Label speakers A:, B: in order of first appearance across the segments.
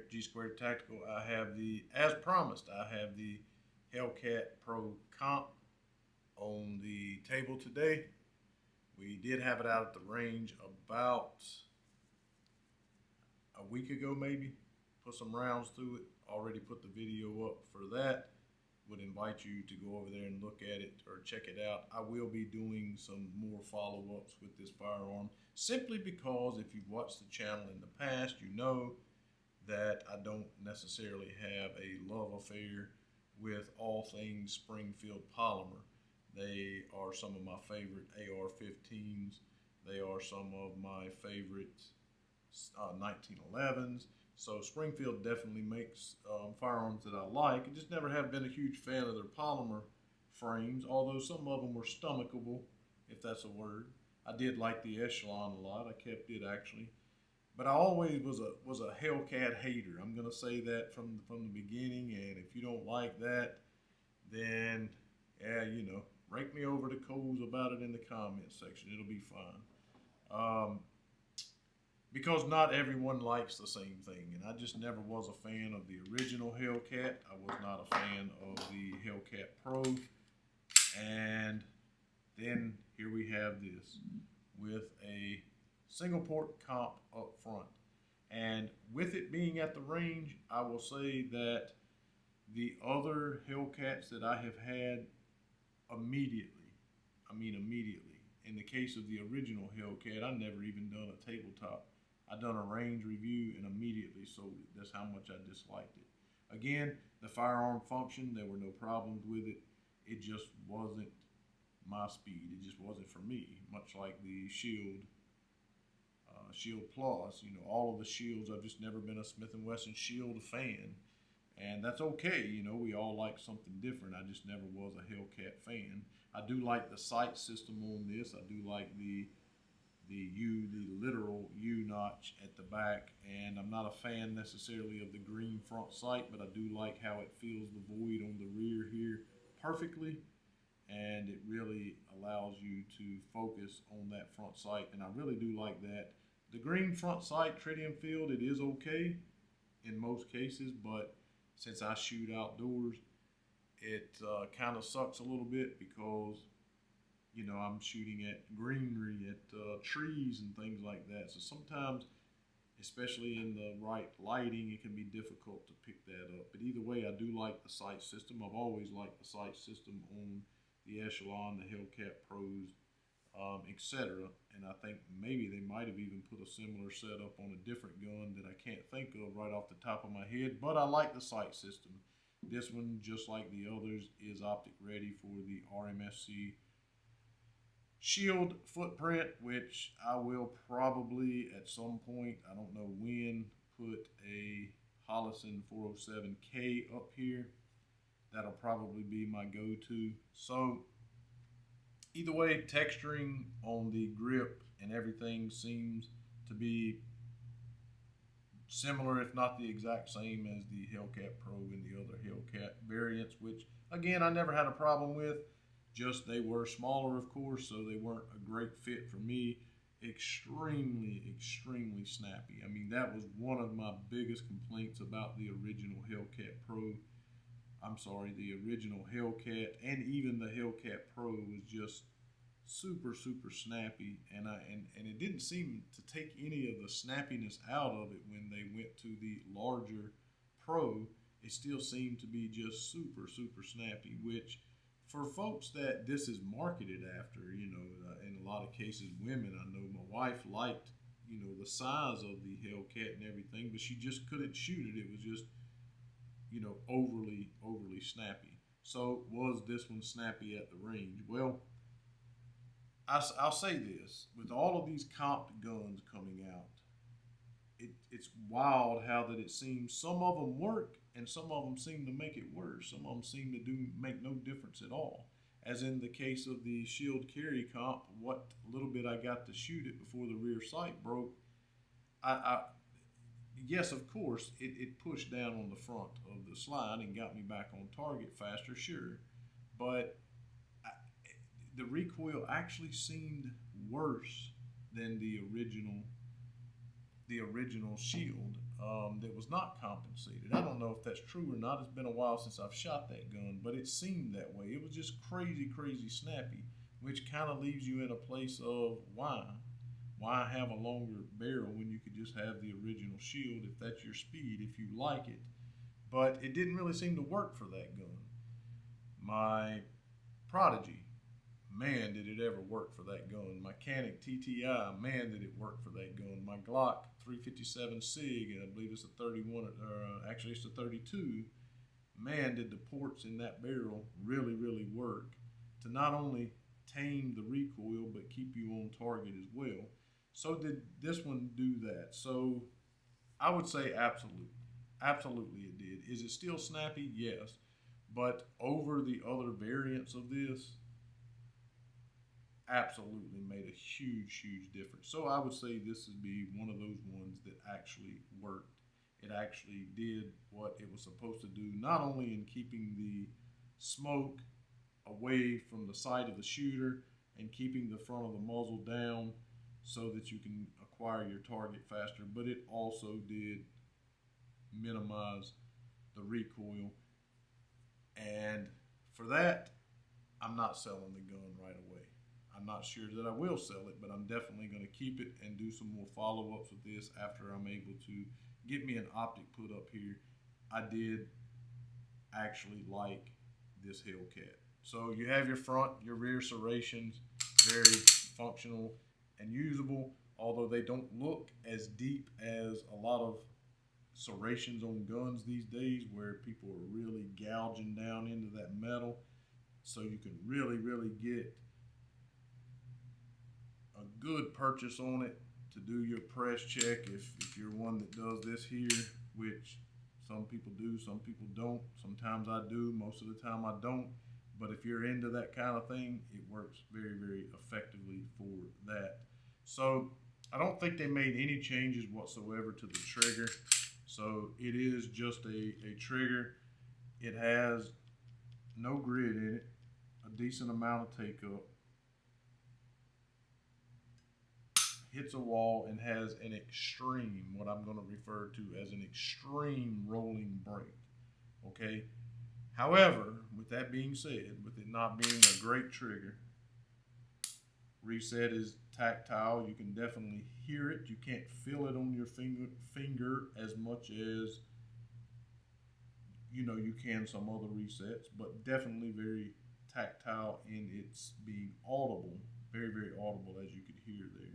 A: at G Squared Tactical. I have as promised, I have the Hellcat Pro Comp on the table today. We did have it out at the range about a week ago, maybe. Put some rounds through it. Already put the video up for that. Would invite you to go over there and look at it or check it out. I will be doing some more follow-ups with this firearm, simply because if you've watched the channel in the past, you know that I don't necessarily have a love affair with all things Springfield polymer. They are some of my favorite AR-15s. They are some of my favorite 1911s. So Springfield definitely makes firearms that I like. I just never have been a huge fan of their polymer frames, although some of them were stomachable, if that's a word. I did like the Echelon a lot. I kept it actually. But I always was a Hellcat hater. I'm gonna say that from the beginning. And if you don't like that, then yeah, rake me over the coals about it in the comment section. It'll be fine. Because not everyone likes the same thing, and I just never was a fan of the original Hellcat. I was not a fan of the Hellcat Pro, and then here we have this with a single port comp up front. And with it being at the range, I will say that the other Hellcats that I have had immediately, in the case of the original Hellcat, I never even done a tabletop. I done a range review and immediately sold it. That's how much I disliked it. Again, the firearm function, there were no problems with it. It just wasn't my speed. It just wasn't for me. Much like the Shield Plus, all of the Shields. I've just never been a Smith & Wesson Shield fan, and that's okay. We all like something different. I just never was a Hellcat fan. I do like the sight system on this. I do like the literal U notch at the back, and I'm not a fan necessarily of the green front sight, but I do like how it fills the void on the rear here perfectly, and it really allows you to focus on that front sight, and I really do like that. The green front sight tritium field, it is okay in most cases, but since I shoot outdoors, it kind of sucks a little bit because I'm shooting at greenery, at trees and things like that. So sometimes, especially in the right lighting, it can be difficult to pick that up. But either way, I do like the sight system. I've always liked the sight system on the Echelon, the Hellcat Pros, etc. And I think maybe they might have even put a similar setup on a different gun that I can't think of right off the top of my head. But I like the sight system. This one, just like the others, is optic ready for the RMSC Shield footprint, which I will probably at some point, I don't know when, put a Hollison 407K up here. That'll probably be my go-to. So either way, texturing on the grip and everything seems to be similar, if not the exact same as the Hellcat Pro and the other Hellcat variants, which again, I never had a problem with. Just they were smaller, of course, so they weren't a great fit for me. Extremely, extremely snappy. I mean, that was one of my biggest complaints about the original Hellcat Pro. I'm sorry, the original Hellcat and even the Hellcat Pro was just super, super snappy. And it didn't seem to take any of the snappiness out of it when they went to the larger Pro. It still seemed to be just super, super snappy, which for folks that this is marketed after, in a lot of cases, women, I know my wife liked, the size of the Hellcat and everything, but she just couldn't shoot it. It was just, overly snappy. So was this one snappy at the range? Well, I'll say this, with all of these comped guns coming out, it's wild how that it seems some of them work and some of them seem to make it worse. Some of them seem to make no difference at all. As in the case of the Shield Carry comp, what little bit I got to shoot it before the rear sight broke, yes, of course, it pushed down on the front of the slide and got me back on target faster, sure. But the recoil actually seemed worse than the original Shield. that was not compensated. I don't know if that's true or not. It's been a while since I've shot that gun, but it seemed that way. It was just crazy, crazy snappy, which kind of leaves you in a place of why? Why have a longer barrel when you could just have the original shield if that's your speed, if you like it? But it didn't really seem to work for that gun. My Prodigy, man, did it ever work for that gun. My Canik TTI, man, did it work for that gun. My Glock 357 SIG, and I believe it's a 31, actually it's a 32, man, did the ports in that barrel really, really work to not only tame the recoil, but keep you on target as well. So did this one do that? So I would say absolutely. Absolutely it did. Is it still snappy? Yes. But over the other variants of this, absolutely made a huge, huge difference. So I would say this would be one of those ones that actually worked. It actually did what it was supposed to do, not only in keeping the smoke away from the sight of the shooter and keeping the front of the muzzle down so that you can acquire your target faster, but it also did minimize the recoil. And for that, I'm not selling the gun right away. I'm not sure that I will sell it, but I'm definitely going to keep it and do some more follow-ups with this after I'm able to get me an optic put up here. I did actually like this Hellcat. So you have your front, your rear serrations, very functional and usable, although they don't look as deep as a lot of serrations on guns these days where people are really gouging down into that metal. So you can really, really get a good purchase on it to do your press check if you're one that does this here, which some people do, some people don't. Sometimes I do, most of the time I don't. But if you're into that kind of thing, it works very, very effectively for that. So I don't think they made any changes whatsoever to the trigger. So it is just a trigger. It has no grid in it, a decent amount of take up, hits a wall, and has an extreme, what I'm going to refer to as an extreme rolling brake. Okay. However, with that being said, with it not being a great trigger, reset is tactile. You can definitely hear it. You can't feel it on your finger as much as you can some other resets, but definitely very tactile in its being audible, very, very audible, as you could hear there.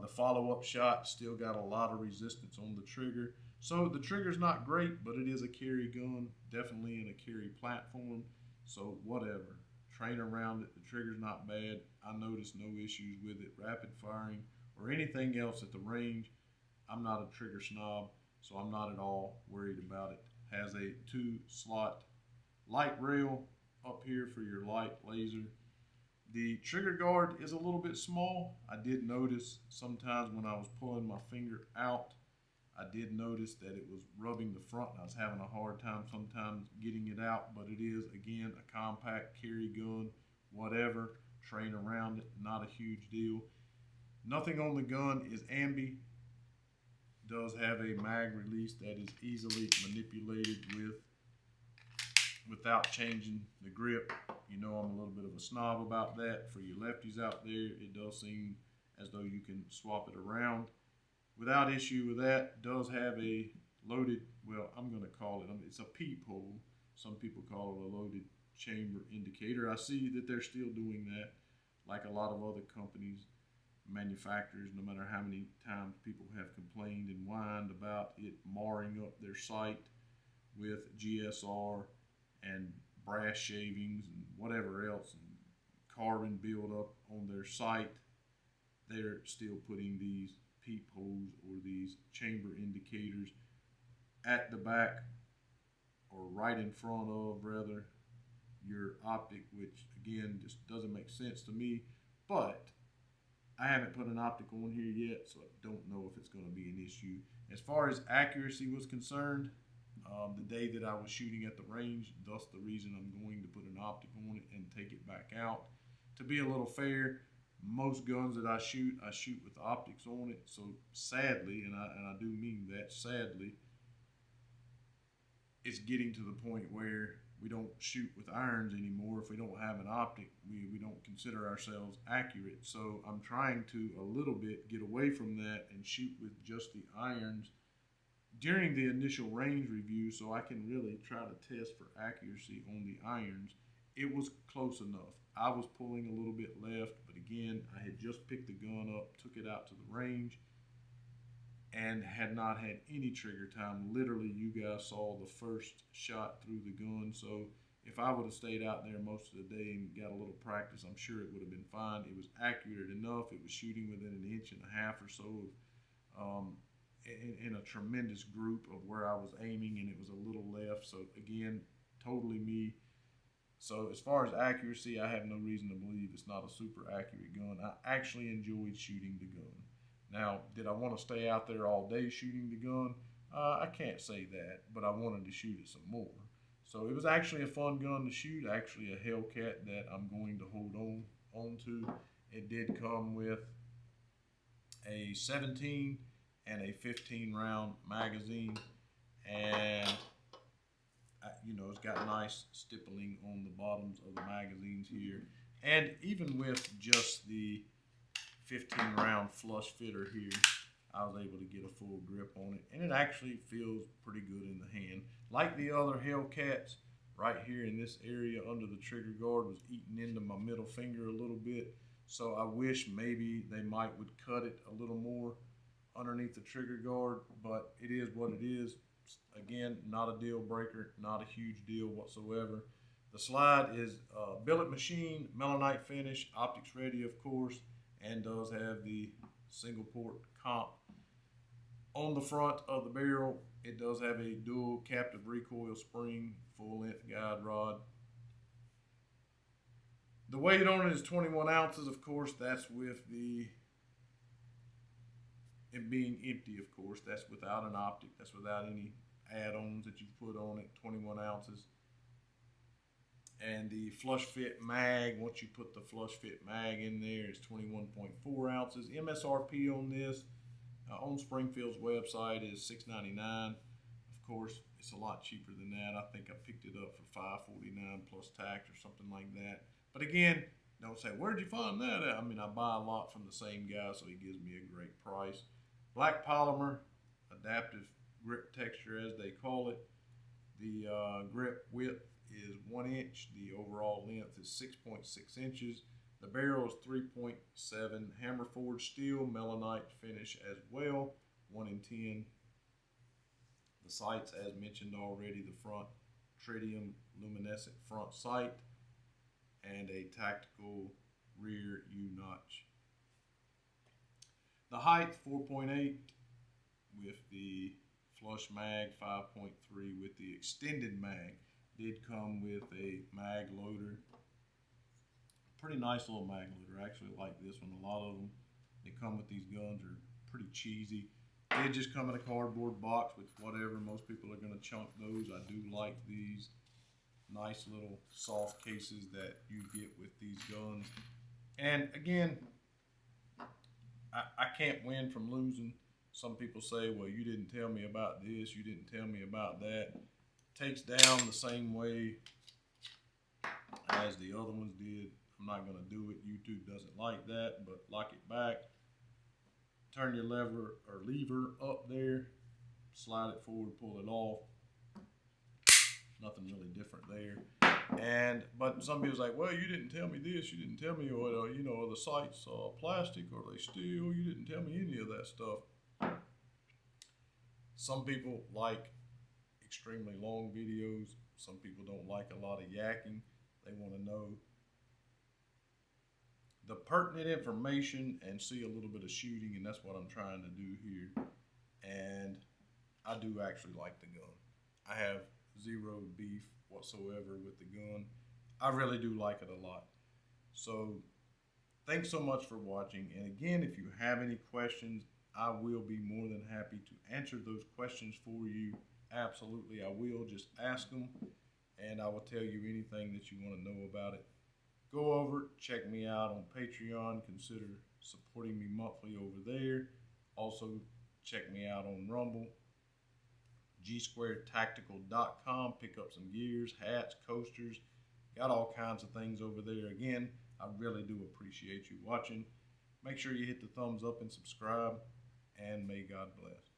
A: The follow-up shot still got a lot of resistance on the trigger. So the trigger's not great, but it is a carry gun, definitely in a carry platform. So whatever, train around it. The trigger's not bad. I noticed no issues with it, rapid firing or anything else at the range. I'm not a trigger snob, so I'm not at all worried about it. Has a 2-slot light rail up here for your light laser. The trigger guard is a little bit small. I did notice sometimes when I was pulling my finger out, I did notice that it was rubbing the front. I was having a hard time sometimes getting it out, but it is, again, a compact carry gun, whatever, train around it, not a huge deal. Nothing on the gun is ambi. Does have a mag release that is easily manipulated without changing the grip. You know I'm a little bit of a snob about that. For you lefties out there, it does seem as though you can swap it around without issue with that. Does have a loaded, well, I'm going to call it, it's a peephole. Some people call it a loaded chamber indicator. I see that they're still doing that, like a lot of other companies, manufacturers, no matter how many times people have complained and whined about it marring up their sight with GSR and brass shavings and whatever else and carbon buildup on their sight. They're still putting these peepholes or these chamber indicators at the back or right in front of, rather, your optic, which again just doesn't make sense to me. But I haven't put an optic on here yet, so I don't know if it's going to be an issue. As far as accuracy was concerned, the day that I was shooting at the range, thus the reason I'm going to put an optic on it and take it back out. To be a little fair, Most guns that I shoot with optics on it. So sadly, and I do mean that sadly, it's getting to the point where we don't shoot with irons anymore. If we don't have an optic, we don't consider ourselves accurate. So I'm trying to a little bit get away from that and shoot with just the irons during the initial range review, so I can really try to test for accuracy on the irons. It was close enough. I was pulling a little bit left, but again, I had just picked the gun up, took it out to the range, and had not had any trigger time. Literally, you guys saw the first shot through the gun. So if I would have stayed out there most of the day and got a little practice, I'm sure it would have been fine. It was accurate enough. It was shooting within an inch and a half or so of in a tremendous group of where I was aiming, and it was a little left. So again, totally me. So as far as accuracy, I have no reason to believe it's not a super accurate gun. I actually enjoyed shooting the gun. Now, did I want to stay out there all day shooting the gun? I can't say that, but I wanted to shoot it some more. So it was actually a fun gun to shoot, actually a Hellcat that I'm going to hold on to. It did come with a 17 and a 15 round magazine, and you know, it's got nice stippling on the bottoms of the magazines here. And even with just the 15 round flush fitter here, I was able to get a full grip on it, and it actually feels pretty good in the hand. Like the other Hellcats, right here in this area under the trigger guard was eating into my middle finger a little bit. So I wish maybe they would cut it a little more underneath the trigger guard, but it is what it is. Again, not a deal breaker, not a huge deal whatsoever. The slide is billet machine, melanite finish, optics ready, of course, and does have the single port comp. On the front of the barrel, it does have a dual captive recoil spring, full length guide rod. The weight on it is 21 ounces, of course. That's with it being empty, of course. That's without an optic. That's without any add-ons that you put on it, 21 ounces. And the flush fit mag, once you put the flush fit mag in there, is 21.4 ounces. MSRP on this on Springfield's website is $6.99. Of course, it's a lot cheaper than that. I think I picked it up for $5.49 plus tax or something like that. But again, don't say, where'd you find that at? I mean, I buy a lot from the same guy, so he gives me a great price. Black polymer, adaptive grip texture as they call it. The grip width is 1 inch. The overall length is 6.6 inches. The barrel is 3.7 hammer forged steel, melanite finish as well, 1 in 10. The sights, as mentioned already, the front tritium luminescent front sight and a tactical rear U-notch. The height 4.8 with the flush mag, 5.3 with the extended mag. Did come with a mag loader. Pretty nice little mag loader. I actually like this one. A lot of them that come with these guns are pretty cheesy. They just come in a cardboard box with whatever. Most people are going to chunk those. I do like these nice little soft cases that you get with these guns. And again, I can't win from losing. Some people say, well, you didn't tell me about this, you didn't tell me about that. Takes down the same way as the other ones did. I'm not going to do it. YouTube doesn't like that, but lock it back. Turn your lever up there. Slide it forward, pull it off. Nothing really different there. But some people's like, well, you didn't tell me this. You didn't tell me, you know, the sights plastic or they steel. You didn't tell me any of that stuff. Some people like extremely long videos. Some people don't like a lot of yakking. They want to know the pertinent information and see a little bit of shooting, and that's what I'm trying to do here. And I do actually like the gun. I have zero beef whatsoever with the gun. I really do like it a lot. So thanks so much for watching. And again, if you have any questions, I will be more than happy to answer those questions for you. Absolutely, I will. Just ask them, and I will tell you anything that you want to know about it. go over, check me out on Patreon. Consider supporting me monthly over there. Also, check me out on Rumble, gsquaredtactical.com. Pick up some gears, hats, coasters. Got all kinds of things over there. Again, I really do appreciate you watching. Make sure you hit the thumbs up and subscribe, and may God bless.